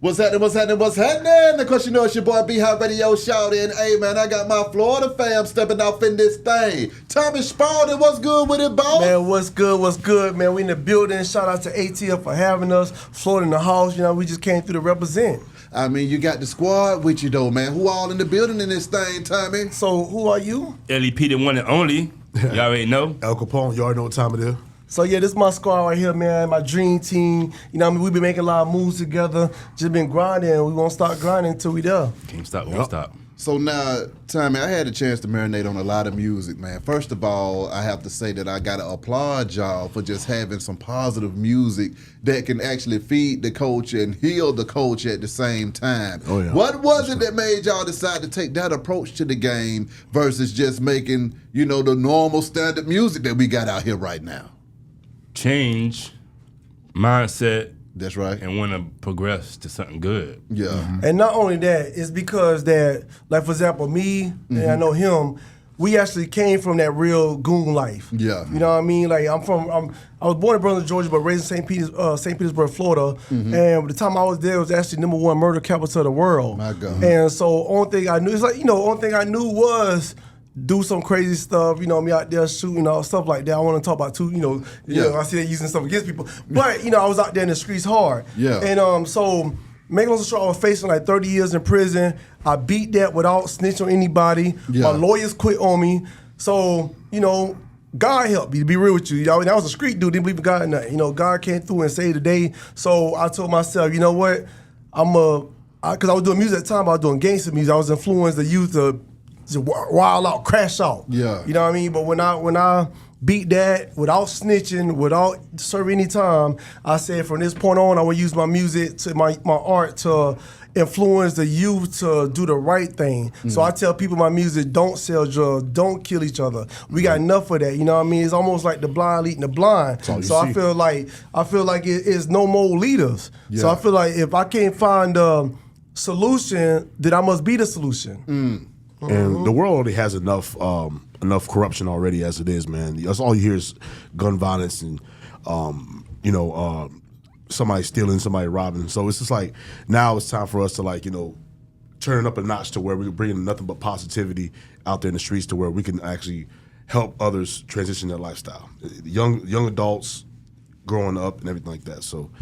What's happening? Of course, you know it's your boy B-Hop Radio Shouty. And hey, man, I got my Florida fam stepping off in this thing. Tommy Spalding, what's good with it, boss? Man, what's good, man? We in the building. Shout out to ATL for having us. Florida in the house. You know, we just came through to represent. I mean, you got the squad with you, though, man. Who all in the building in this thing, Tommy? So, who are you? LEP, the one and only. You already know. El Capone, you already know what time it is. So yeah, this is my squad right here, man. My dream team. You know what I mean? We've been making a lot of moves together. Just been grinding. We won't stop grinding until we there. Can't stop, won't stop. So now, Tommy, I had a chance to marinate on a lot of music, man. First of all, I have to say that I got to applaud y'all for just having some positive music that can actually feed the culture and heal the culture at the same time. Oh, yeah. What was it that made y'all decide to take that approach to the game versus just making, you know, the normal standard music that we got out here right now? Change, mindset, That's right. and want to progress to something good. Yeah. Mm-hmm. And not only that, it's because that, like for example, me and I know him, we actually came from that real goon life. Yeah. You know what I mean? Like I was born in Brunswick, Georgia, but raised in St. Petersburg, Florida. And by the time I was there, it was actually #1 murder capital of the world. My God. And so only thing I knew, it's like, you know, only thing I knew was do some crazy stuff, you know, me out there shooting, all stuff like that. I want to talk about too, you know, I see that using stuff against people. But, you know, I was out there in the streets hard. Yeah. And so, making long story short, I was facing like 30 years in prison. I beat that without snitching on anybody. Yeah. My lawyers quit on me. So, you know, God helped me, to be real with you. I was a street dude, didn't believe in God or nothing. You know, God came through and saved the day. So I told myself, you know what, because I was doing music at the time, I was doing gangster music. I was influenced the youth to just wild out, crash out. Yeah. You know what I mean? But when I beat that without snitching, without serving any time, I said from this point on, I will use my music, to my art to influence the youth to do the right thing. So I tell people my music, don't sell drugs, don't kill each other. We got enough of that. You know what I mean? It's almost like the blind leading the blind. So I feel like it's no more leaders. Yeah. So I feel like if I can't find a solution, then I must be the solution. And the world already has enough corruption already as it is, man. That's all you hear is gun violence and somebody stealing, somebody robbing. So it's just like now it's time for us to, like, you know, turn it up a notch to where we're bringing nothing but positivity out there in the streets to where we can actually help others transition their lifestyle. Young adults growing up and everything like that. So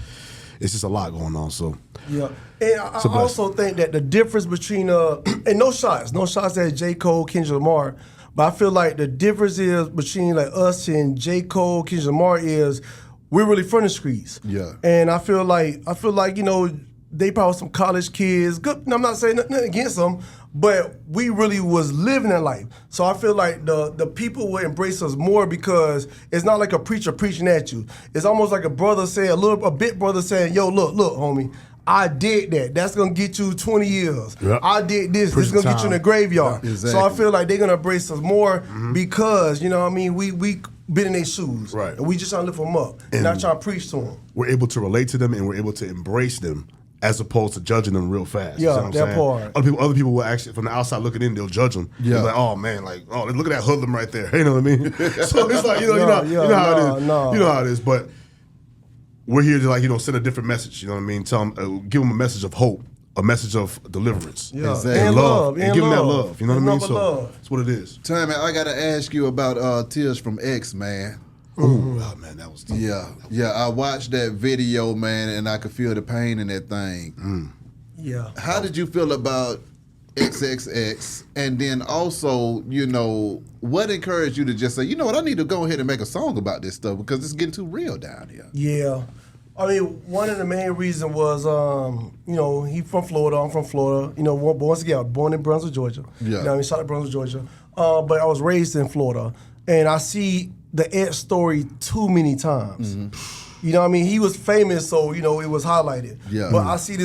it's just a lot going on. So yeah, and I also think that the difference between and no shots at J. Cole, Kendrick Lamar, but I feel like the difference is between like us and J. Cole, Kendrick Lamar is we're really from the streets. Yeah, and I feel like you know they probably some college kids. Good, I'm not saying nothing against them, but we really was living that life. So I feel like the people will embrace us more because it's not like a preacher preaching at you. It's almost like a brother saying, a big brother saying, yo, look, homie, I did that. That's gonna get you 20 years. Yep. I did this. This is gonna get you in the graveyard. Yep, exactly. So I feel like they're gonna embrace us more because, you know what I mean, we been in their shoes. Right. And we just trying to lift them up and not trying to preach to them. we're able to relate to them and we're able to embrace them as opposed to judging them real fast. Yeah, you know what I'm that saying? part. Other people will actually, from the outside looking in, they'll judge them. Yeah. They're like, oh man, like, oh, look at that hoodlum right there. You know what I mean? So it's like, you know how it is. You know how it is. But we're here to, like, you know, send a different message. You know what I mean? Tell them, give them a message of hope, a message of deliverance, Yeah. Exactly. and love, and give them that love. love. You know what I mean? So Love. that's what it is. Tommy, I got to ask you about Tears from X, man. Ooh, oh, man, that was tough. Yeah, I watched that video, man, and I could feel the pain in that thing. Yeah. How did you feel about XXX? And then also, you know, what encouraged you to just say, you know what, I need to go ahead and make a song about this stuff because it's getting too real down here? Yeah. I mean, one of the main reasons was, you know, he from Florida, I'm from Florida. You know, once again, born in Brunswick, Georgia. Yeah. You know what I mean? Shout out to Brunswick, Georgia. But I was raised in Florida. And I see the Ed story too many times. You know what I mean? He was famous, so, you know, it was highlighted. Yeah. But I see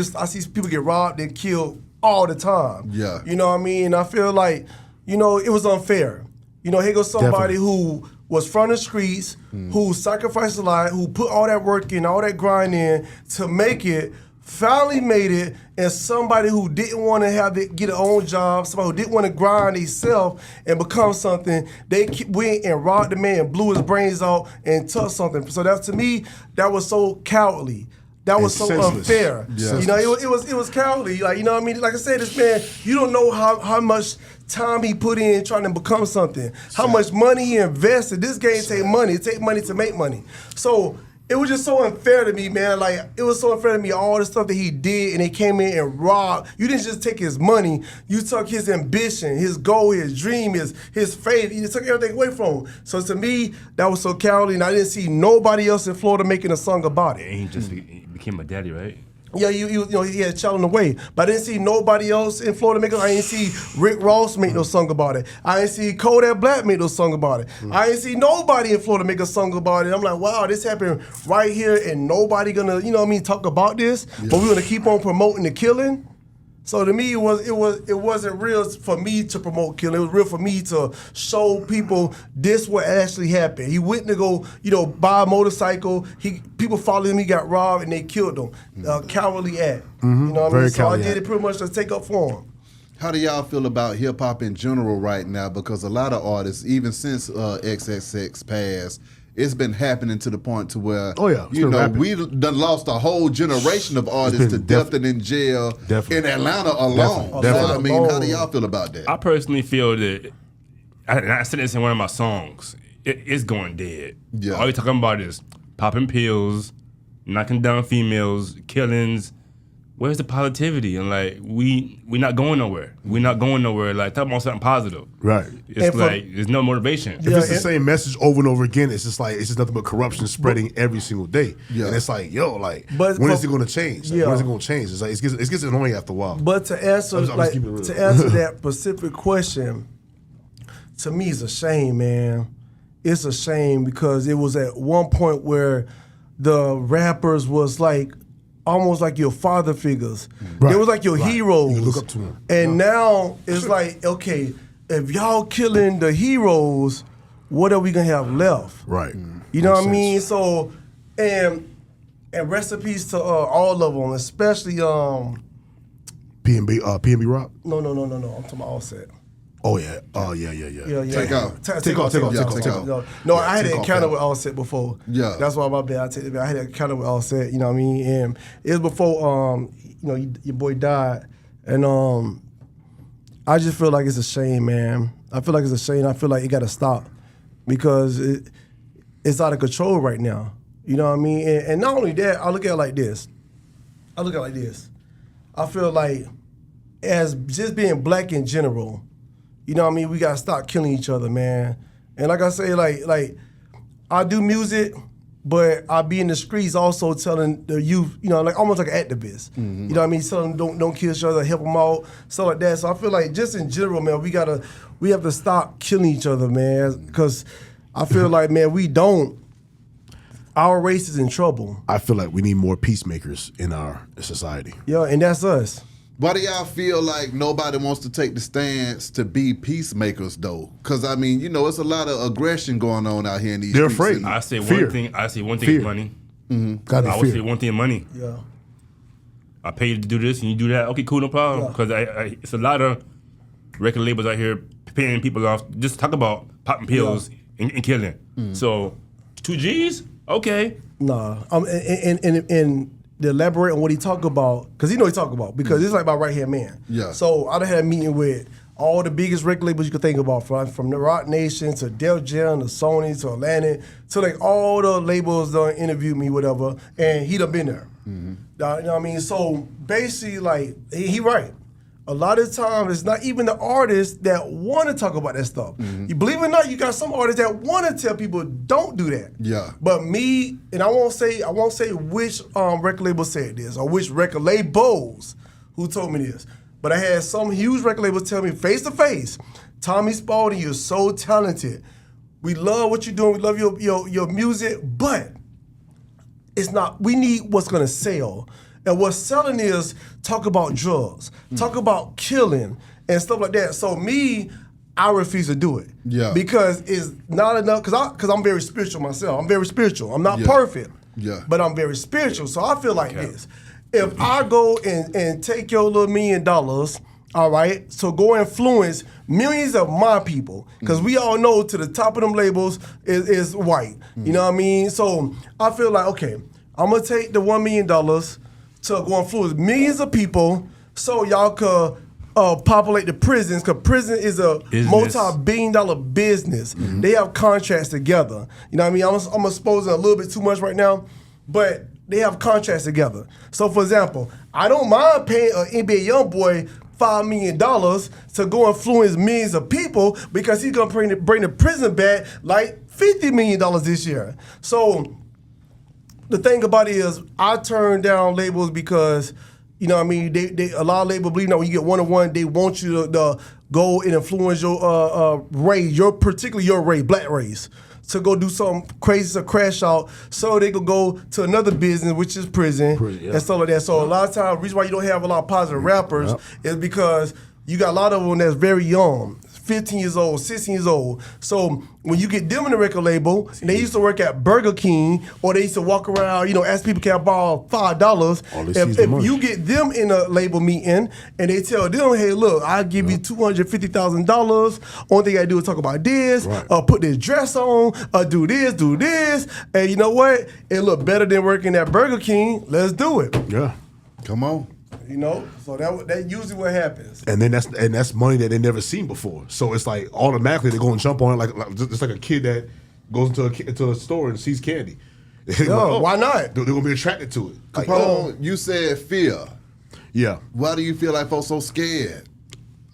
people get robbed and killed all the time. Yeah. You know what I mean? And I feel like, you know, it was unfair. You know, here goes somebody who was from the streets, who sacrificed a lot, who put all that work in, all that grind in to make it, finally made it, and somebody who didn't want to get their own job, somebody who didn't want to grind themselves and become something, they went and robbed the man, blew his brains out, and took something. So that, to me, that was so cowardly. that was so senseless. unfair. Yeah. You know, it was cowardly. Like, you know what I mean? Like I said, this man, you don't know how much time he put in trying to become something, how much money he invested. This game take money. It take money to make money. So it was just so unfair to me, man. Like, it was so unfair to me, all the stuff that he did, and they came in and robbed. You didn't just take his money. You took his ambition, his goal, his dream, his faith. You took everything away from him. So to me, that was so cowardly, and I didn't see nobody else in Florida making a song about it. And he just became a daddy, right? Yeah, you know, he had a child on the way. But I didn't see nobody else in Florida make it. I didn't see Rick Ross make no song about it. I didn't see Kodak Black make no song about it. I didn't see nobody in Florida make a song about it. I'm like, wow, this happened right here and nobody gonna, you know what I mean, talk about this. But we're gonna keep on promoting the killing. So to me, it wasn't real for me to promote killing. It was real for me to show people this what actually happened. He went to go, you know, buy a motorcycle. People followed him. He got robbed and they killed him. Cowardly act. You know what I mean? So I did it pretty much to take up for him. How do y'all feel about hip hop in general right now? Because a lot of artists, even since XXX passed, it's been happening to the point to where, you know, we done lost a whole generation of artists to death and in jail in Atlanta alone. Definitely. I mean, how do y'all feel about that? I personally feel that, and I said this in one of my songs, it's going dead. Yeah. All you're talking about is popping pills, knocking down females, killings. Where's the positivity? And like, we're not going nowhere. We're not going nowhere. Like, talk about something positive. Right. It's like, there's no motivation. If it's the same message over and over again, it's just nothing but corruption spreading every single day. Yeah. And it's like, when is it going to change? Like, when is it going to change? It's like, it gets annoying after a while. But to answer, I'm just keeping it real. to answer that specific question, to me, it's a shame, man. It's a shame because it was at one point where the rappers was like, almost like your father figures. They was like your heroes. You look up to them. And now it's like, okay, if y'all killing the heroes, what are we gonna have left? Right. You know what I mean? So, and recipes to all of them, especially PNB Rock? No. I'm talking about Offset. Oh yeah. Take off. Take off. No, I had an encounter with Offset before. Yeah. That's why my bad. I had an encounter with Offset, you know what I mean? And it was before you know, your boy died. And I just feel like it's a shame, man. I feel like it's a shame. I feel like it gotta stop. Because it's out of control right now. You know what I mean? And not only that, I look at it like this. I feel like as just being black in general, you know what I mean? We gotta stop killing each other, man. And like I say, like I do music, but I be in the streets also telling the youth, you know, like almost like an activist. You know what I mean? Telling them don't kill each other, help them out, stuff like that. So I feel like just in general, man, we have to stop killing each other, man. Because I feel like, man, our race is in trouble. I feel like we need more peacemakers in our society. Yeah, and that's us. Why do y'all feel like nobody wants to take the stance to be peacemakers, though? Because, I mean, you know, it's a lot of aggression going on out here in these They're streets. afraid. I say Fear. one thing Fear. is money. Gotta I be would fear. say one thing is money. Yeah. I pay you to do this and you do that. Okay, cool, no problem. Because it's a lot of record labels out here paying people off. Just talk about popping pills and killing. So, 2 G's? Okay. Nah. And to elaborate on what he talk about, because he know what he talk about, because it's like my right-hand man. Yeah. So I done had a meeting with all the biggest record labels you could think about, from the Rock Nation to Def Jam to Sony to Atlantic to like all the labels done interviewed me, whatever, and he done been there. You know what I mean? So basically, like, he right. A lot of times, it's not even the artists that want to talk about that stuff. You believe it or not, you got some artists that want to tell people don't do that. Yeah. But me, and I won't say which record label said this or which record labels who told me this. But I had some huge record labels tell me face to face, Tommy Spalding, you're so talented. We love what you're doing. We love your music, but it's not. We need what's gonna sell. And what's selling is talk about drugs, talk about killing, and stuff like that. So me, I refuse to do it. Yeah. Because it's not enough, because I'm very spiritual myself. I'm very spiritual. I'm not perfect. Yeah. But I'm very spiritual. So I feel like this. If I go and take your little $1 million, all right, so go influence millions of my people, because we all know to the top of them labels is white. You know what I mean? So I feel like, okay, I'm gonna take the $1 million to go influence millions of people so y'all could populate the prisons, because prison is a multi-billion-dollar business. They have contracts together. You know what I mean? I'm exposing a little bit too much right now, but they have contracts together. So, for example, I don't mind paying an NBA young boy $5 million to go influence millions of people because he's gonna bring the prison back like $50 million this year. So the thing about it is, I turn down labels because, you know what I mean, they a lot of labels believe that when you get one-on-one, they want you to go and influence your race, particularly your race, black race, to go do something crazy to crash out so they could go to another business, which is prison and stuff like that. So a lot of times, the reason why you don't have a lot of positive rappers is because you got a lot of them that's very young, 15 years old, 16 years old. So when you get them in the record label, and they used to work at Burger King, or they used to walk around, you know, ask people can I borrow $5. If you get them in a label meeting and they tell them, hey, look, I'll give you $250,000. Only thing I do is talk about this, put this dress on, do this, and you know what? It look better than working at Burger King. Let's do it. Yeah, come on. You know, so that usually what happens. And then that's money that they never seen before. So it's like automatically they're going to jump on it like just like a kid that goes into a store and sees candy. Why not? They're going to be attracted to it. Like, Capone, you said fear. Yeah. Why do you feel like folks so scared?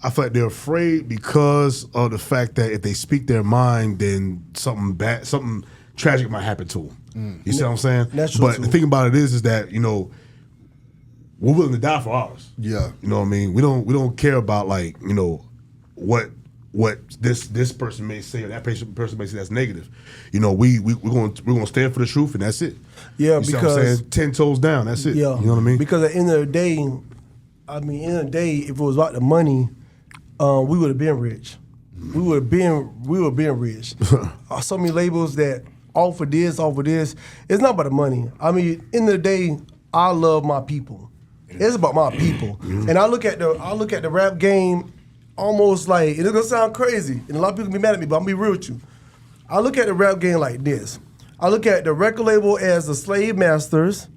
I feel like they're afraid because of the fact that if they speak their mind, then something tragic might happen to them. You see what I'm saying? That's true. But the thing about it is that, you know, we're willing to die for ours. Yeah. You know what I mean? We don't care about, like, you know, what this person may say or that person may say that's negative. You know, we're gonna stand for the truth and that's it. Yeah, you because see what I'm saying? 10 toes down, that's it. Yeah. You know what I mean? Because at the end of the day, if it was about the money, we would have been rich. We would have been rich. So many labels that offer this. It's not about the money. I mean, end of the day, I love my people. It's about my people. And I look at the rap game almost like, and it's gonna sound crazy, and a lot of people can be mad at me, but I'm gonna be real with you. I look at the rap game like this. I look at the record label as the slave masters,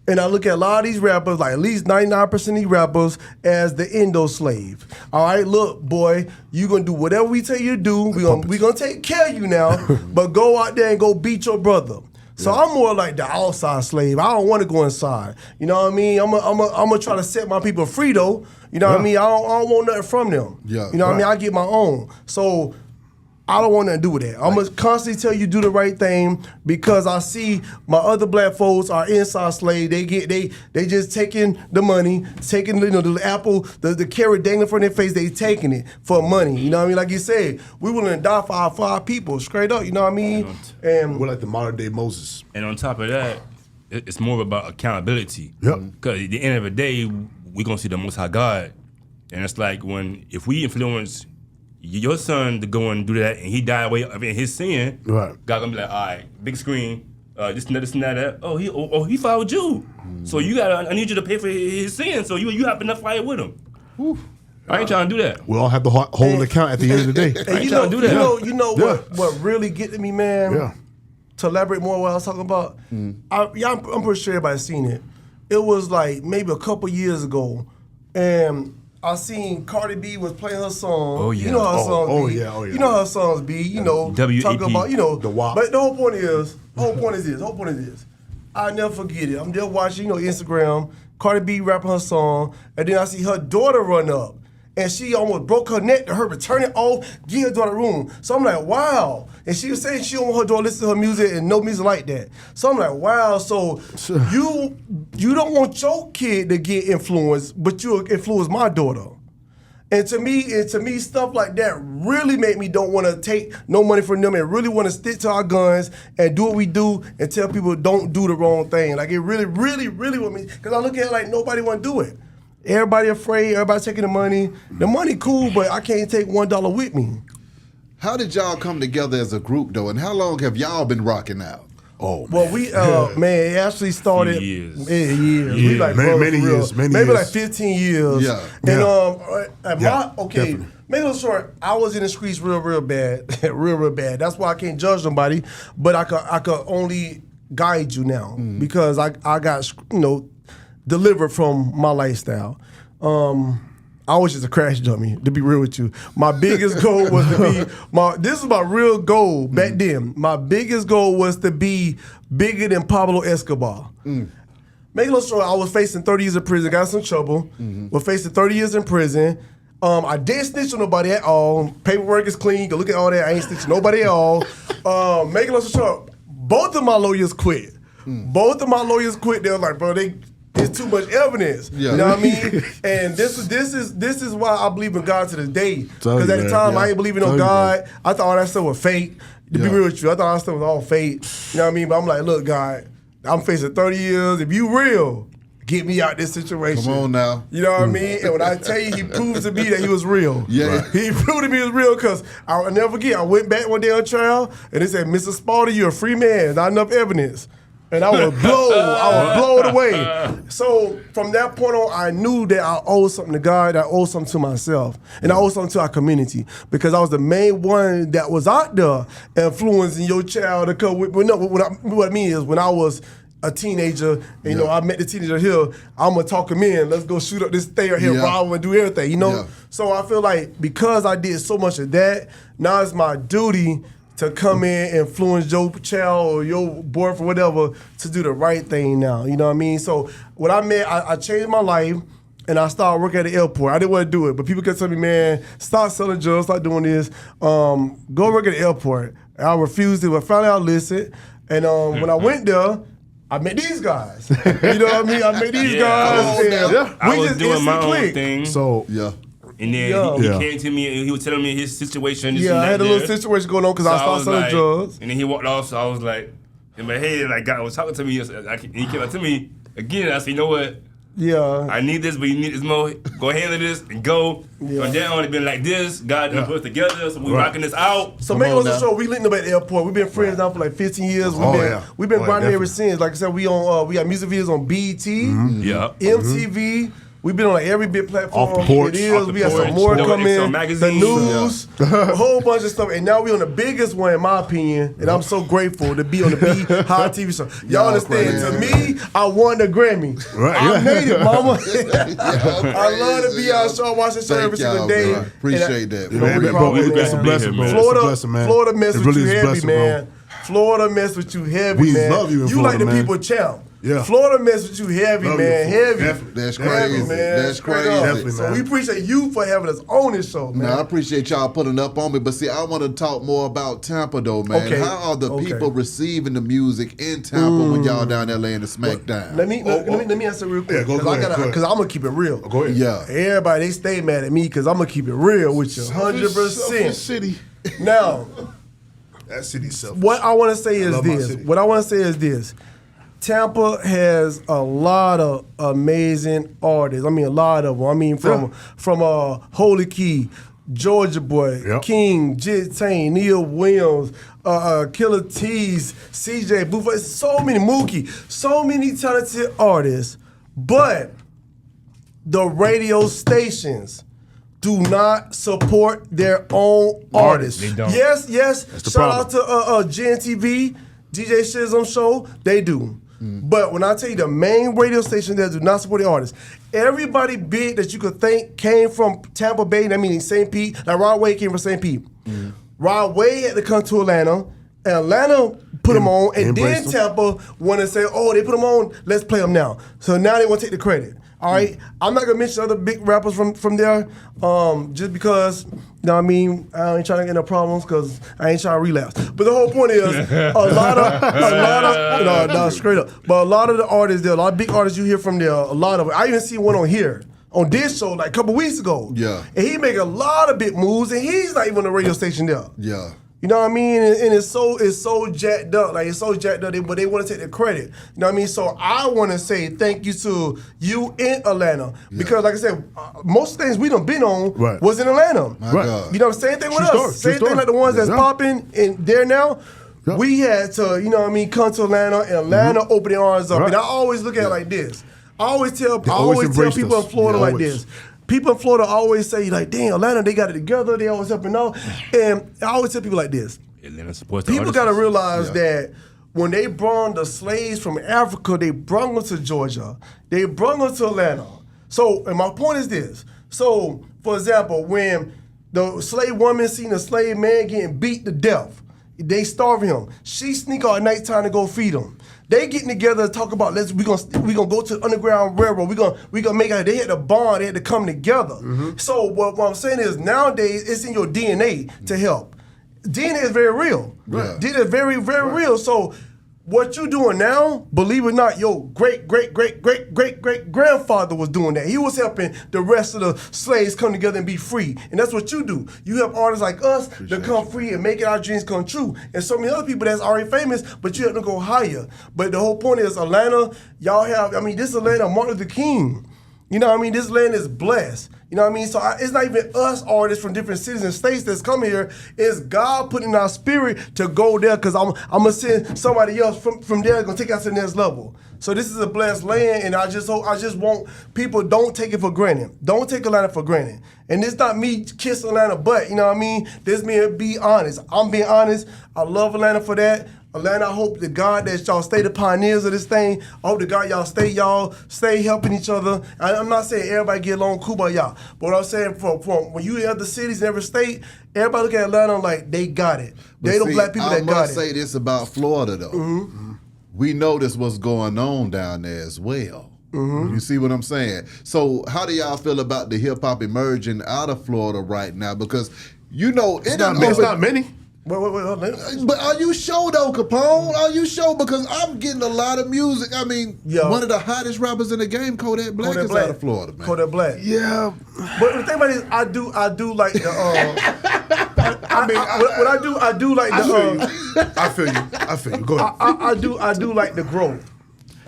and I look at a lot of these rappers, like at least 99% of these rappers, as the endo slave. All right, look, boy, you gonna do whatever we tell you to do. We gonna take care of you now, but go out there and go beat your brother. So I'm more like the outside slave. I don't want to go inside. You know what I mean? I'm gonna try to set my people free though. You know what I mean? I don't want nothing from them. Yeah. You know what I mean? I get my own. So I don't want nothing to do with that. I'm gonna constantly tell you do the right thing because I see my other black folks are inside slaves. They just taking the money, taking the apple, the carrot dangling from their face. They taking it for money. You know what I mean? Like you said, we willing to die for our people, straight up. You know what I mean? And we're like the modern day Moses. And on top of that, it's more about accountability. Yep. Because at the end of the day, we're gonna see the Most High God, and it's like if we influence your son to go and do that, and he die away of his sin, right? God gonna be like, all right, big screen, this and that. Oh, he followed you, so I need you to pay for his sin. So you have enough fight with him. Whew. I ain't trying to do that. We all have to hold an account at the end of the day. And I ain't trying to do that. You know what really get to me, man? Yeah. To elaborate more on what I was talking about, I'm pretty sure everybody's seen it. It was like maybe a couple years ago, and I seen Cardi B was playing her song. Oh yeah. You know how her songs be. Yeah. You know how her songs be. You know, WAP. talking about The WAP. But the whole point is this. I never forget it. I'm just watching, Instagram. Cardi B rapping her song, and then I see her daughter run up. And she almost broke her neck to her return it off, give her daughter room. So I'm like, wow. And she was saying she don't want her daughter to listen to her music and no music like that. So I'm like, wow. So you don't want your kid to get influenced, but you influence my daughter. And to me, stuff like that really make me don't want to take no money from them and really want to stick to our guns and do what we do and tell people don't do the wrong thing. Like it really, really, really with me, because I look at it like nobody want to do it. Everybody afraid, everybody taking the money. The money cool, but I can't take $1 with me. How did y'all come together as a group though, and how long have y'all been rocking out? Oh, well, we man, it actually started years. Years. We like many years, maybe years. like 15 years. Yeah. And definitely. make it short. I was in the streets real bad, real bad. That's why I can't judge somebody, but I could only guide you now because I got delivered from my lifestyle. I was just a crash dummy, to be real with you. My biggest goal was to be this is my real goal back then. My biggest goal was to be bigger than Pablo Escobar. Make a long story, I was facing 30 years in prison, got in some trouble. Was facing 30 years in prison. I didn't snitch on nobody at all. Paperwork is clean. Go look at all that. I ain't snitching nobody at all. Make a long story short, both of my lawyers quit. Both of my lawyers quit. They were like, bro, it's too much evidence. You know what I mean? And this is why I believe in God to this day. Because at the time I ain't believing on God. I thought all that stuff was fake. To be real with you, I thought all that stuff was all fake. You know what I mean? But I'm like, look, God, I'm facing 30 years. If you real, get me out this situation. Come on now. You know what I mean? And when I tell you, he proved to me that he was real. Yeah. He proved to me he was real because I'll never forget, I went back one day on trial and they said, Mr. Spaulding, you're a free man. Not enough evidence. And I was blown away. So from that point on, I knew that I owed something to God, I owed something to myself, and I owed something to our community because I was the main one that was out there influencing your child to come with. What I mean is when I was a teenager, and, I met the teenager here, I'm gonna talk him in, let's go shoot up this thing right here, rob him and do everything, So I feel like because I did so much of that, now it's my duty to come in, influence your child or your boyfriend, whatever, to do the right thing now. You know what I mean? So when I changed my life and I started working at the airport. I didn't want to do it, but people kept telling me, man, start selling drugs, start doing this. Go work at the airport. And I refused it, but finally I listened. And when I went there, I met these guys. You know what I mean? I met these guys. And I was doing my own thing. So, And then he came to me and he was telling me his situation. I had a little situation going on because I started selling drugs. And then he walked off, so I was like, in my head, like God was talking to me. And he came up to me again. I said, you know what? Yeah. I need this, but you need this more. Go handle this and go. From then on, it's been like this. God done put us together, so we rocking this out. So make us show. We linked up at the airport. We've been friends now for like 15 years. We've been grinding ever since. Like I said, we got music videos on BET, MTV. We've been on like every big platform. Off the porch. We got some more coming. The news, a whole bunch of stuff. And now we on the biggest one, in my opinion. And I'm so grateful to be on the B High TV show. Y'all understand? To me, I won the Grammy. I made it, mama. I love to be on the show. I watch the show every single day. Bro. Appreciate that. It's a blessing, man. Florida mess with you heavy, man. Florida mess with you heavy, man. We love you in You Florida, like the man. people champ. Yeah. Florida mess with you heavy, man. Heavy. That's crazy. Heavy, man. That's crazy. Definitely, So man. we appreciate you for having us on this show, man. Now, I appreciate y'all putting up on me, but see, I want to talk more about Tampa, though, man. Okay. How are the people receiving the music in Tampa when y'all down there laying the smack down? Let me answer real quick. Yeah, go ahead. Because I'm going to keep it real. Go ahead. Yeah. Everybody, they stay mad at me because I'm going to keep it real with you. 100%. City. Now, That city's selfish. what I want to say is love my this. city. What I want to say is this. Tampa has a lot of amazing artists. I mean, a lot of them. I mean, from Holy Key, Georgia Boy, Yep. King, Jit Tane, Neil Williams, Killer T's, CJ Booth, so many, Mookie, so many talented artists. But the radio stations do not support their own artists. They don't. Yes. the Shout out to GNTV, DJ Shizm Show. They do. But when I tell you the main radio station that do not support the artists, everybody big that you could think came from Tampa Bay, that means St. Pete. Like Rod Wave came from St. Pete. Rod Wave had to come to Atlanta. And Atlanta put them on, and then Tampa want to say, oh, they put them on, let's play them now. So now they want to take the credit. All right, I'm not gonna mention other big rappers from there, just because, you know what I mean, I ain't trying to get no problems because I ain't trying to relapse. But the whole point is, a lot of straight up. But a lot of the artists there, a lot of big artists you hear from there, a lot of. I even see one on here on this show like a couple weeks ago. Yeah, and he make a lot of big moves, and he's not even on the radio station there. Yeah. You know what I mean? And it's so jacked up. Like, it's so jacked up, but they want to take the credit. You know what I mean? So I want to say thank you to you in Atlanta. Because, like I said, most things we done been on was in Atlanta. My God. You know, same thing with True us. story. Same thing like the ones that's popping in there now. Yeah. We had to, you know what I mean, come to Atlanta, and Atlanta open their arms up. And I always look at it like this. I always tell people in Florida like this. People in Florida always say, like, damn, Atlanta, they got it together. They always helping out. And I always tell people like this. Atlanta supports the People got to artists. realize that when they brought the slaves from Africa, they brought them to Georgia. They brought them to Atlanta. So, and my point is this. So, for example, when the slave woman seen a slave man getting beat to death, they starve him. She sneak out at nighttime to go feed him. They getting together to talk about we gonna go to the Underground Railroad. We gonna make it. They had to bond. They had to come together. So what I'm saying is nowadays it's in your DNA to help. DNA is very real. Right. DNA is very real. So what you doing now, believe it or not, your great grandfather was doing that. He was helping the rest of the slaves come together and be free. And that's what you do. You help artists like us to come free and make our dreams come true. And so many other people that's already famous, but you have to go higher. But the whole point is Atlanta, y'all have, this is Atlanta, Martin Luther King. You know what I mean? This land is blessed. You know what I mean? So it's not even us artists from different cities and states that's come here. It's God putting our spirit to go there because I'm going to send somebody else from there going to take us to the next level. So this is a blessed land, and I just want people don't take it for granted. Don't take Atlanta for granted. And it's not me kissing Atlanta butt, you know what I mean? This me be honest. I'm being honest. I love Atlanta for that. Atlanta, I hope to God that y'all stay the pioneers of this thing. I hope to God y'all stay helping each other. I'm not saying everybody get along cool by y'all, but what I'm saying from when you in other cities in every state, everybody look at Atlanta like they got it. They don't black people that got it. I must say this about Florida though. We notice what's going on down there as well. You see what I'm saying? So how do y'all feel about the hip hop emerging out of Florida right now? Because it's not many. Wait. But are you sure though, Capone? Are you sure? Because I'm getting a lot of music. One of the hottest rappers in the game, Kodak Black, is out of Florida, man. Kodak Black. Yeah. But the thing about it is, I do like the. I do like the. I feel you. Go ahead. I do like the growth.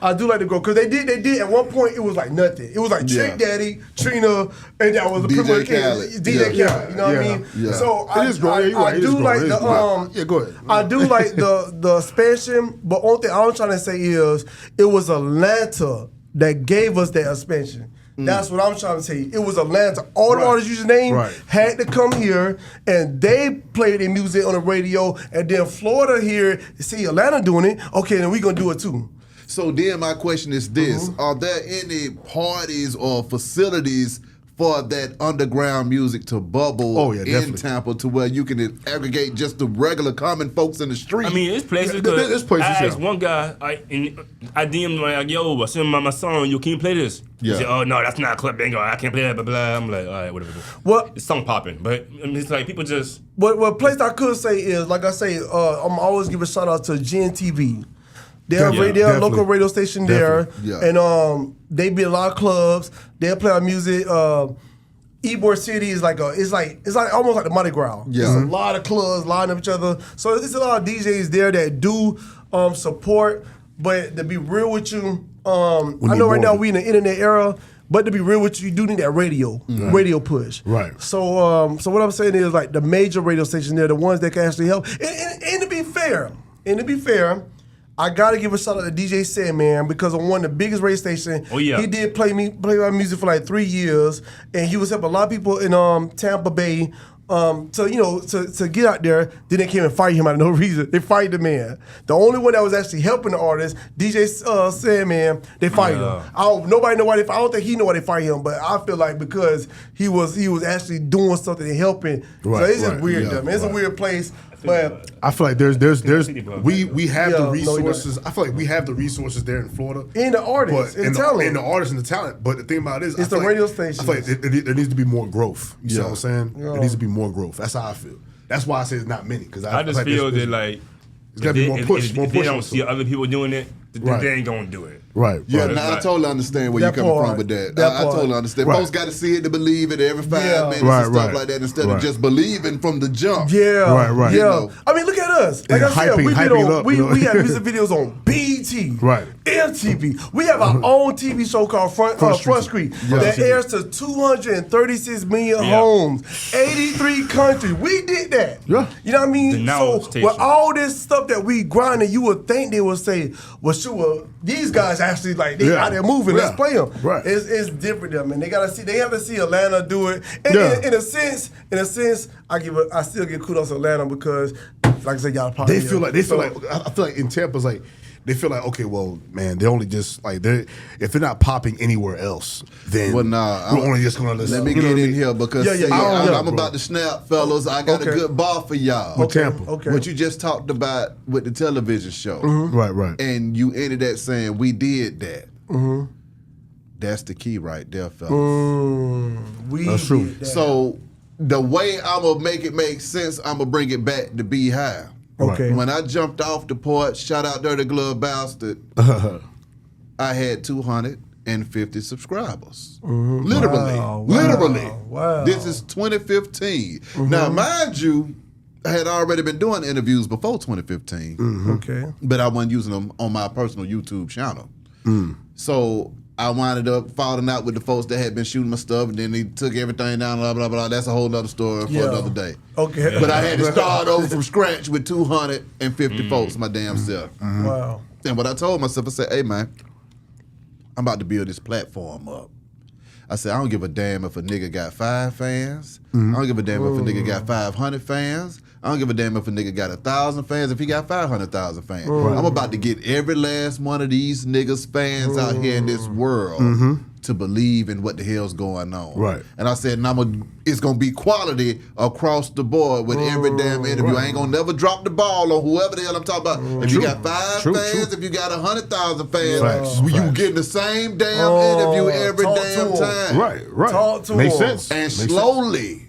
I do like to go because they did at one point it was like nothing. It was like Trick Daddy, Trina, and that was the DJ Khaled. DJ Khaled. You know what I mean? Yeah. So it is growing. I do like the go ahead. I do like the expansion, but only thing I'm trying to say is it was Atlanta that gave us that expansion. That's what I'm trying to say. It was Atlanta. All the artists you just named had to come here, and they played their music on the radio, and then Florida here, see Atlanta doing it, okay, then we going to do it too. So then my question is this. Are there any parties or facilities for that underground music to bubble in Tampa to where you can aggregate just the regular common folks in the street? It's places. I asked one guy, I DM'd him like, yo, I sent my song, can you play this? He said, oh, no, that's not a club bingo. I can't play that, blah, blah. I'm like, all right, whatever. It's song popping. But it's like people just... What place I could say is, like I say, I'm always give a shout out to GNTV. They're a local radio station there, and they be a lot of clubs. They play our music. Ybor City is it's like almost like the Mardi Gras. Yeah. There's a lot of clubs lining up each other. So there's a lot of DJs there that do support. But to be real with you, I know right now we in the internet era. But to be real with you, you do need that radio push. Right. So what I'm saying is like the major radio stations, they're the ones that can actually help. And to be fair, I gotta give a shout out to DJ Sandman because on one of the biggest radio stations, he did play my music for like 3 years, and he was helping a lot of people in Tampa Bay to get out there. Then they came and fired him out of no reason. They fired the man. The only one that was actually helping the artist, DJ Sandman, they fired him. Nobody know why I don't think he know why they fired him, but I feel like because he was actually doing something and helping. So it's just weird, though, man. It's a weird place. But I feel like we have the resources. I feel like we have the resources there in Florida. And the artists, and the talent. And the artists and the talent. But the thing about it is, it's the radio stations. I feel like there needs to be more growth. You see what I'm saying? There needs to be more growth. That's how I feel. That's why I say it's not many. Because I just feel that like it's got to be more push. If they don't see other people doing it, they ain't gonna do it. Right. Yeah, I totally understand where you're coming from with that. I totally understand. Folks got to see it to believe it every 5 minutes and stuff like that instead of just believing from the jump. Yeah. Right. Yeah. Look at us. Like I said, we have music videos on BET, MTV. We have our own TV show called Front Street that airs to 236 million homes, 83 countries. We did that. Yeah. You know what I mean? So with all this stuff that we grinding, you would think they would say, well, sure, these guys actually they out there moving. Let's play them. Right. It's different, though, man. They have to see Atlanta do it. And in a sense, I still give kudos to Atlanta because like I said, y'all pop. They feel like I feel like in Tampa's like they feel like, okay, well, man, they only just like if they're not popping anywhere else, then we're only just gonna listen. Let me get in here because I'm bro. about to snap, fellas. I got a good bar for y'all. With Tampa. Okay. What you just talked about with the television show. Right. And you ended that saying, we did that. That's the key right there, fellas. That's true. Did that. So the way I'm going to make it make sense, I'm going to bring it back to Beehive. Okay. When I jumped off the porch, shout out Dirty Glove Bastard, I had 250 subscribers. Literally. Wow. This is 2015. Now, mind you, I had already been doing interviews before 2015. Okay. But I wasn't using them on my personal YouTube channel. So I winded up falling out with the folks that had been shooting my stuff, and then they took everything down, blah, blah, blah. That's a whole other story for another day. Okay. But I had to start over from scratch with 250 folks, my damn self. Wow. And what I told myself, I said, hey, man, I'm about to build this platform up. I said, I don't give a damn if a nigga got 5 fans. I don't give a damn if a nigga got 500 fans. I don't give a damn if a nigga got 1,000 fans, if he got 500,000 fans. I'm about to get every last one of these niggas' fans out here in this world to believe in what the hell's going on. Right. And I said, it's going to be quality across the board with every damn interview. I ain't going to never drop the ball on whoever the hell I'm talking about. If you got 5 fans, if you got 100,000 fans, you getting the same damn interview every damn time. Right. Talk to Makes them. sense. And Makes slowly.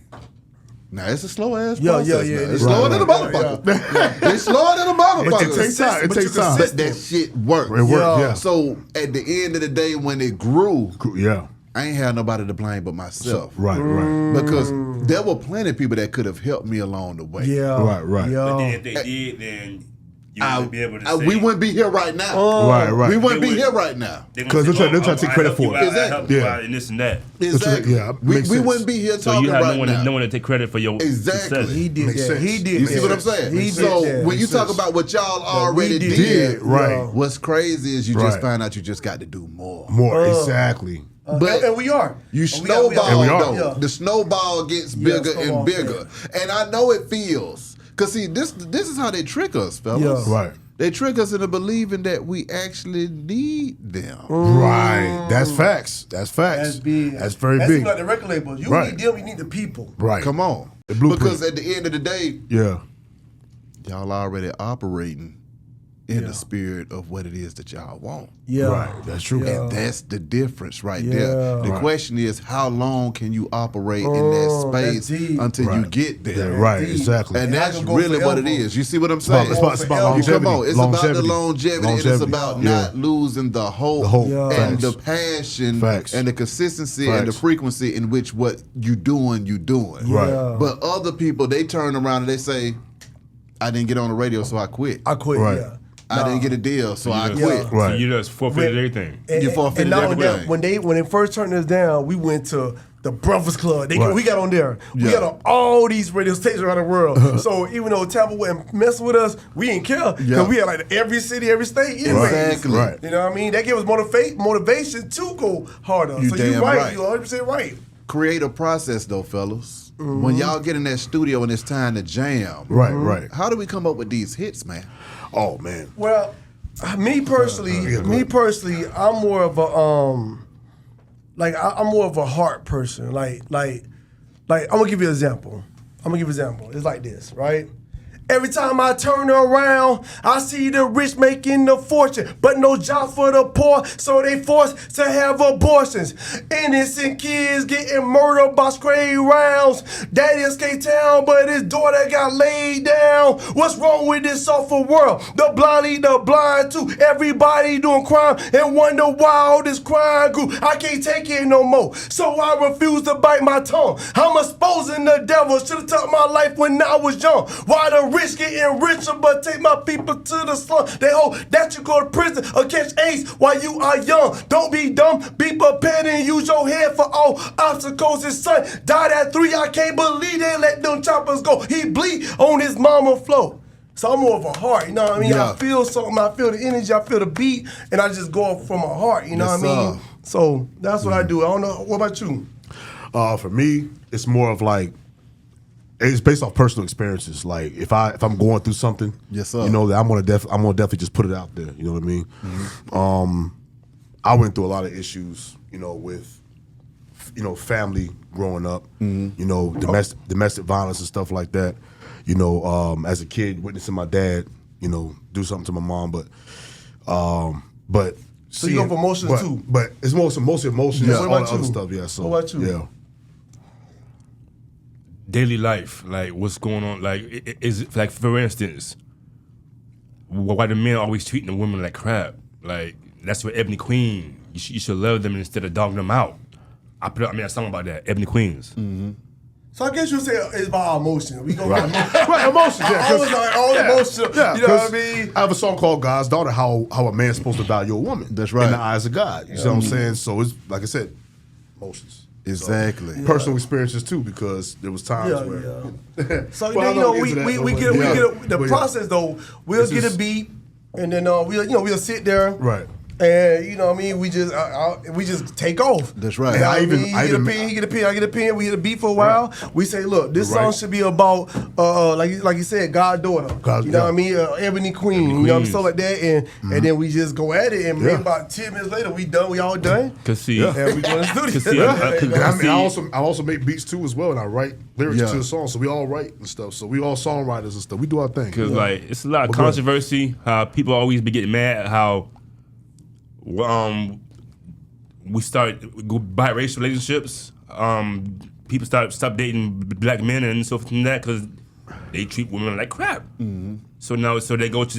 Now, it's a slow-ass process. Yeah. It's slower than a motherfucker. It's slower than a motherfucker. It takes time. It takes time. But that shit works. It works, yeah. So, at the end of the day, when it grew, Yeah. I ain't had nobody to blame but myself. Right. Because there were plenty of people that could have helped me along the way. Yeah. Right. Yeah. But then if they did, then you wouldn't be able to say. We wouldn't be here right now. Right. We wouldn't be here right now. Because they're trying to take credit for it. I helped you Yeah. out and this and that. Exactly. Yeah, we makes sense. wouldn't be here So talking you have right now. no one to take credit for your success. He did Makes that. sense. He did You see that. what I'm saying? He So did that. when you Makes talk sense. about what y'all already we did, right. what's crazy is you just Right. find out you just got to do more. More, exactly. But and we are. You And snowball we are. though. Yeah. The snowball gets bigger snowball, and bigger. And I know it feels. Because see, this is how they trick us, fellas. Yeah. Right. They trick us into believing that we actually need them. Right. That's facts. That's facts. That's big. That's very That's big. like the record label. You Right. need them. You need the people. Right. Come on. The blueprint. Because at the end of the day, Yeah. y'all already operating in the spirit of what it is that y'all want. Yeah. Right. That's true. Yeah. And that's the difference right Yeah. there. The Right. question is, how long can you operate in that that's space deep. until you Right. get there? Yeah, right. deep. Exactly. And I that's can go really what it forever. is. You see what I'm saying? It's about longevity. Come on, it's about the longevity, and it's Longevity. about Yeah. not losing the hope, The hope. Yeah. and Facts. the passion Facts. and the consistency and the Facts. frequency in which what you doing. Right. Yeah. But other people, they turn around and they say, I didn't get on the radio, so I quit. I quit. Right. Yeah. I didn't get a deal, so I just- quit. Right. So you just forfeited everything. You forfeited and not only everything. that, when they first turned us down, we went to the Breakfast Club. Right. We got on there. We Yeah. got on all these radio stations around the world. So even though Tampa wasn't messing with us, we didn't care because Yeah. we had like every city, every state. Anyways. Exactly. Right. You know what I mean? That gave us motivation to go harder. You so damn you're right. right. You're 100% right. Creative process, though, fellas. When y'all get in that studio and it's time to jam, Right. how do we come up with these hits, man? Oh man. Well, me personally, I'm more of a I'm more of a heart person. Like I'm gonna give you an example. It's like this, right? Every time I turn around, I see the rich making a fortune, but no job for the poor, so they forced to have abortions. Innocent kids getting murdered by stray rounds. Daddy escaped town, but his daughter got laid down. What's wrong with this awful world? The blind lead the blind too. Everybody doing crime and wonder why all this crime grew. I can't take it no more, so I refuse to bite my tongue. I'm exposing the devil. Should've took my life when I was young. Why the rich getting richer, but take my people to the slum. They hope that you go to prison or catch AIDS while you are young. Don't be dumb, be prepared and use your head for all obstacles. His son died at 3. I can't believe they let them choppers go. He bleed on his mama floor. So I'm more of a heart, you know what I mean? Yeah. I feel something, I feel the energy, I feel the beat, and I just go from my heart, you know Yes, what I mean? sir. So that's what I do. I don't know, what about you? For me, it's more of like It's based off personal experiences. Like if I'm going through something, Yes, sir. you know, that I'm gonna definitely just put it out there. You know what I mean? I went through a lot of issues, you know, with family growing up, you know, domestic violence and stuff like that. You know, as a kid, witnessing my dad, you know, do something to my mom, but So you go for emotions too? But it's mostly emotions, Yeah. all What the about other you? stuff. Yeah. So What about you? Yeah. Daily life, like what's going on? Like, is like for instance, why the men always treating the women like crap? Like that's what Ebony Queen. You should love them instead of dogging them out. I made a song about that, Ebony Queens. So I guess you say it's about our emotions. We go Right. by Right, emotions, yeah. I was like, all emotional. Yeah, You know what I 'cause mean? I have a song called God's Daughter, how a man's supposed to value a woman. That's right. In the eyes of God. You see what I'm saying? So it's, like I said, emotions. Exactly. So, personal experiences too, because there was times where... So Well, then, I don't get into that, we but get yeah. the But yeah. process though. We'll This get is- a beat, and then we'll sit there, Right. and you know what I mean. We just take off. That's right. You know And what I mean? He get a pen, I get a pen. We hit a beat for a while. We say, look, this song Right. should be about like you said, God daughter. God- you know yeah. what I mean? Ebony Queen. You know what I mean? Stuff like that, and then we just go at it, and maybe about 10 minutes later, we done. We all done. Cause see, And we go in the studio. see, And I also make beats too as well, and I write lyrics Yeah. to the song. So we all write and stuff. So we all songwriters and stuff. We do our thing. Cause like it's a lot of Well, go ahead. controversy. How people always be getting mad at how we start biracial relationships. People stop dating black men and so forth and that because they treat women like crap. So now they go to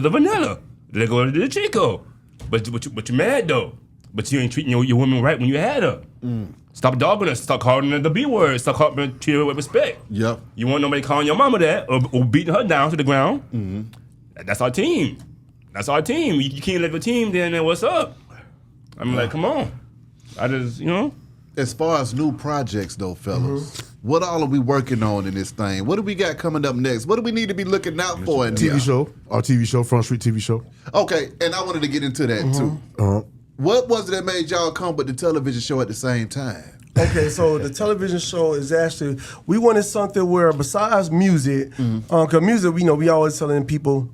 the vanilla. They go to the Chico. But you're mad though. But you ain't treating your woman right when you had her. Stop dogging her. Stop calling her the B word. Stop calling her, treat her with respect. Yep. You want nobody calling your mama that or beating her down to the ground. That's our team. That's our team. You can't let your team then what's up? I'm like, come on. I just, As far as new projects, though, fellas, what all are we working on in this thing? What do we got coming up next? What do we need to be looking out for? In TV show, our TV show, Front Street TV show. Okay, and I wanted to get into that too. What was it that made y'all come with the television show at the same time? Okay, so the television show is actually, we wanted something where besides music, because music, we always telling people,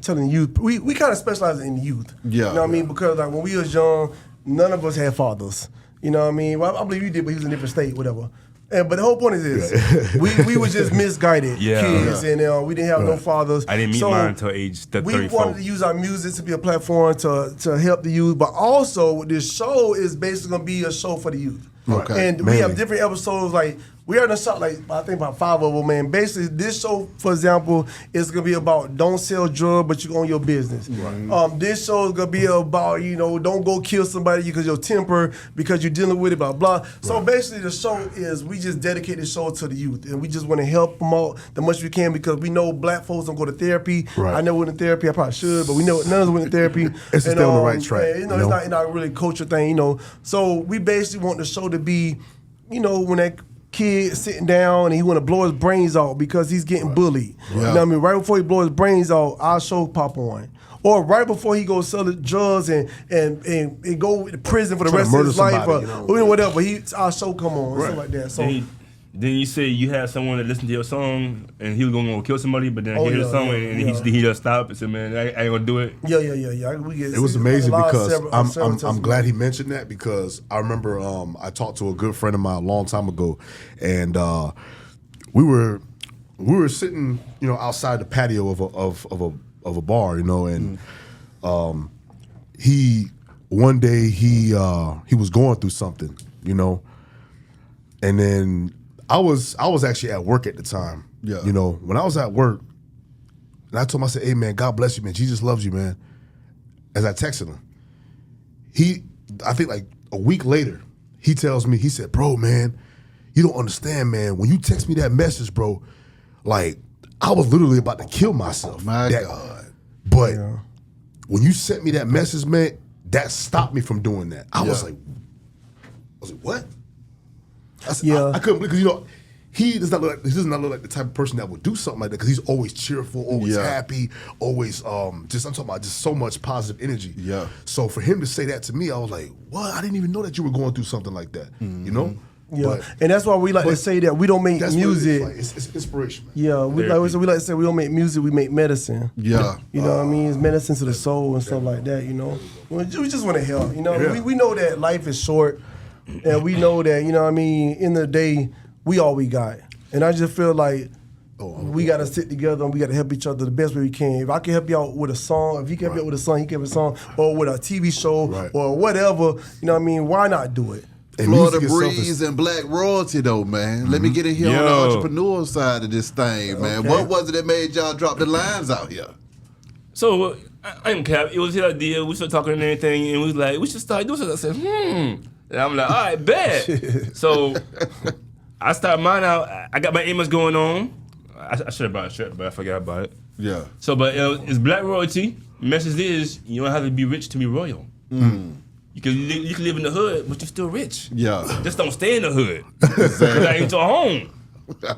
telling youth, we kind of specialize in youth. Yeah. You know what I mean? Because like when we was young, none of us had fathers. You know what I mean? Well, I believe you did, but he was in a different state, whatever. But the whole point is this: we were just misguided kids, and we didn't have no fathers. I didn't meet mine until age 34. We wanted to use our music to be a platform to help the youth, but also this show is basically going to be a show for the youth. Okay. And we have different episodes. Like we are in a shot, like I think about 5 of them. Man, basically this show, for example, is gonna be about don't sell drugs, but you own your business. This show is gonna be about don't go kill somebody because your temper, because you're dealing with it, blah blah. So basically, the show is we just dedicate the show to the youth, and we just want to help them out the much we can because we know black folks don't go to therapy. Right. I never went to therapy. I probably should, but we know none of us went to therapy. It's to stay on the right track. And, it's not really a culture thing. So we basically want the show to be, when that kid sitting down and he want to blow his brains out because he's getting bullied. You know what I mean? Right before he blow his brains out, our show pop on. Or right before he goes sell the drugs and go to prison for the rest of his life or whatever, our show come on, something like that. So then you say you had someone that listened to your song and he was going to go kill somebody, but then hear the song and he just stopped and said, man, I ain't going to do it. Yeah. It was amazing because I'm glad he mentioned that because I remember I talked to a good friend of mine a long time ago, and we were sitting outside the patio of a bar, and he one day he was going through something, and then I was actually at work at the time. Yeah. When I was at work, and I told him, I said, hey man, God bless you, man. Jesus loves you, man. As I texted him. I think like a week later, he tells me, he said, bro, man, you don't understand, man. When you text me that message, bro, like I was literally about to kill myself. My God. But when you sent me that message, man, that stopped me from doing that. I was like, what? I said, I couldn't believe, because he does not look like the type of person that would do something like that, because he's always cheerful, always happy, always I'm talking about just so much positive energy. Yeah. So for him to say that to me, I was like, what? I didn't even know that you were going through something like that. Yeah, But and that's why we like to say that we don't make that's music. what it's inspiration, man. Yeah, we like to say we don't make music, we make medicine. Yeah. You know what I mean? It's medicine to the soul and stuff like that, you know? We just want to help, you know? Yeah. We know that life is short, and we know that, you know what I mean, in the day, we all we got. And I just feel like we got to sit together and we got to help each other the best way we can. If I can help you out with a song, if he can help you out with a song, he can help a song, or with a TV show, or whatever, you know what I mean? Why not do it? And Florida music itself Breeze is- and Black Royalty, though, man. Let me get in here on the entrepreneur side of this thing, man. Okay. What was it that made y'all drop the lines out here? So I didn't cap. It was his idea. We started talking and everything, and we was like, we should start doing something. I said, And I'm like, all right, bet. So I started mine out. I got my image going on. I should have bought a shirt, but I forgot about it. Yeah. So, but it's Black Royalty. Message is, you don't have to be rich to be royal. You can live in the hood, but you're still rich. Yeah. Just don't stay in the hood. That ain't your home.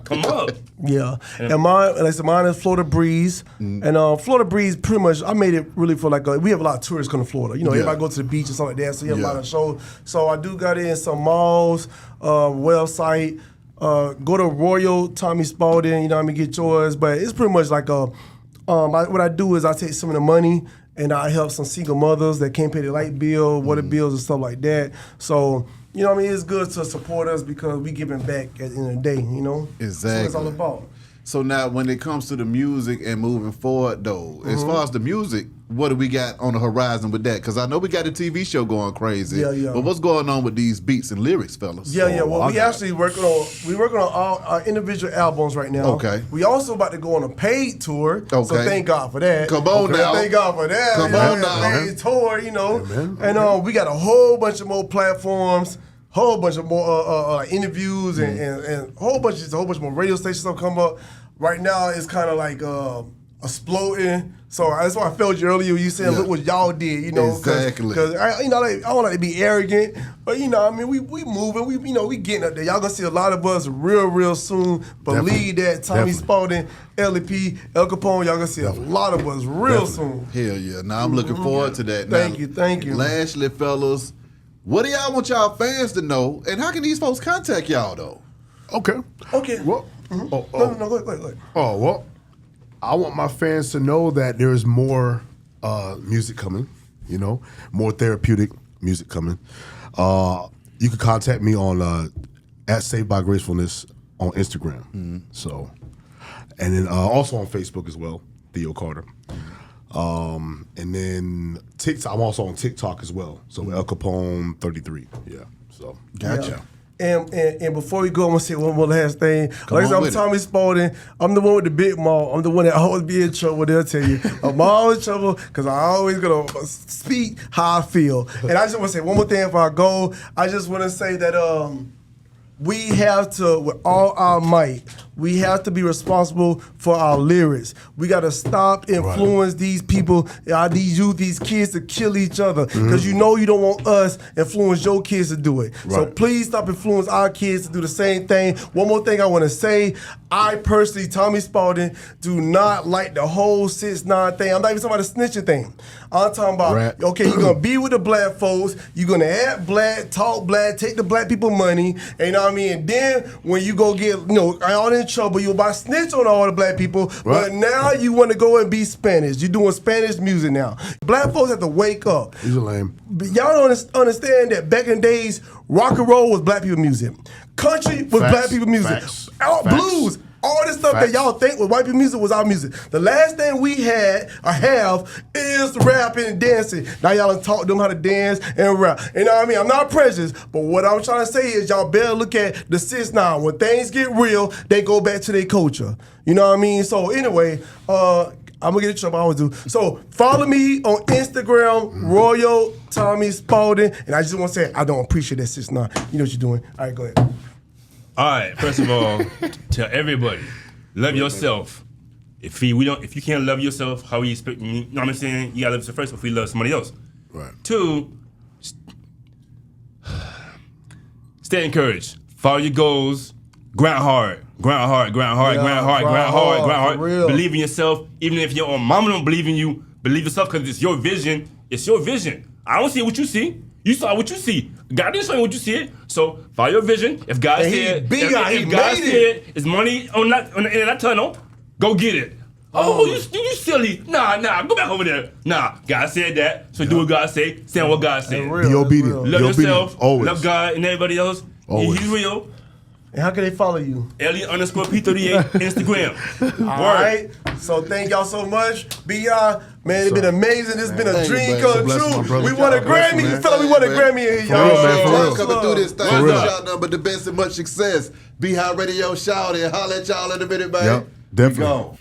Come up. Yeah. And mine, like I said, mine is Florida Breeze. And Florida Breeze, pretty much, I made it really for like, we have a lot of tourists come to Florida. You know, everybody go to the beach and stuff like that, so you have a lot of shows. So I do got in some malls, website, go to Royal Tommy Spalding, you know what I mean, get yours. But it's pretty much like what I do is I take some of the money and I help some single mothers that can't pay their light bill, water bills and stuff like that. So, you know what I mean, it's good to support us because we giving back at the end of the day, you know? Exactly. That's what it's all about. So now when it comes to the music and moving forward, though, as far as the music, what do we got on the horizon with that? Because I know we got a TV show going crazy. Yeah. But what's going on with these beats and lyrics, fellas? Yeah. Well, I we got actually working on all our individual albums right now. Okay. We also about to go on a paid tour. So Okay. thank God for that. Come on now. Thank God for that. Come you know, on now. Paid tour, you know. man. And we got a whole bunch of more platforms. Whole bunch of more like interviews and a whole bunch more radio stations will come up. Right now, it's kind of like exploding. So that's why I felt you earlier. You said, "Look what y'all did," you know. Exactly. Because I don't like to be arrogant, but you know, I mean, we moving. We getting up there. Y'all gonna see a lot of us real soon. Believe that. Tommy Spalding, LEP, El Capone. Y'all gonna see a lot of us real soon. Hell yeah. Now I'm looking forward to that. Thank Now, you. Lastly, fellas, what do y'all want y'all fans to know? And how can these folks contact y'all, though? Okay. No, Well, go ahead. Oh, well, I want my fans to know that there's more music coming, you know, more therapeutic music coming. You can contact me on at Saved by Gracefulness on Instagram. So, and then also on Facebook as well, Theo Carter. And then TikTok, I'm also on TikTok as well. So El Capone 33. Yeah. So Gotcha. Yeah. And before we go, I'm gonna say one more last thing. Like I on said, I'm with it. Tommy Spalding. I'm the one with the big mouth. I'm the one that always be in trouble. They'll tell you I'm always in trouble because I always gonna speak how I feel. And I just want to say one more thing before I go. I just want to say that we have to, with all our might, we have to be responsible for our lyrics. We got to stop influence these people, these youth, these kids to kill each other. Because you know you don't want us influence your kids to do it. So please stop influence our kids to do the same thing. One more thing I want to say. I personally, Tommy Spalding, do not like the whole 6ix9ine thing. I'm not even talking about the snitching thing. I'm talking about, okay, you're going to be with the black folks. You're going to act black, talk black, take the black people money. And you know what I mean? And then when you go get, all in trouble, you about to snitch on all the black people. But now you want to go and be Spanish. You're doing Spanish music now. Black folks have to wake up. he's a lame. But y'all don't understand that back in the days, rock and roll was black people music. Country was Facts. black people music. Facts. Blues. All this stuff that y'all think was white people music was our music. The last thing we had or have is rapping and dancing. Now y'all done taught them how to dance and rap. You know what I mean? I'm not prejudiced, but what I'm trying to say is y'all better look at the 6ix9ine. When things get real, they go back to their culture. You know what I mean? So anyway, I'm gonna get in trouble. I always do. So follow me on Instagram, Royal Tommy Spalding, and I just want to say I don't appreciate that 6ix9ine. You know what you're doing. All right, go ahead. All right, first of all, tell everybody, love yourself. If you can't love yourself, how you expect me? You know what I'm saying? You gotta love yourself first before you love somebody else. Right. 2, stay encouraged. Follow your goals. Grind hard. Grind hard. For real. Believe in yourself. Even if your mama don't believe in you, believe yourself because it's your vision. It's your vision. I don't see what you see. You saw what you see. God didn't show you what you see. So follow your vision. If God And he said, big guy, he if God made it. said, "Is money on that in that tunnel?" Go get it. Oh, you silly. Nah, go back over there. Nah, God said that. So do what God say. Stand what God said. Real, Be obedient. real. Love Be yourself. obedient. Always. Love God and everybody else. Always. He's real. And how can they follow you? Elliot_P38 Instagram. All right. So thank y'all so much. B.I., man, it's been amazing. It's been a Thank you, dream man. come Bless my true. brother. We won a God bless you, Grammy. man. Feel like we won a Man. Grammy in here, For real, y'all. man, for real. Coming through this thing. real. Y'all number the best and much success. Be High Radio Shout and holla at y'all in a minute, man. Yep, definitely. We gone.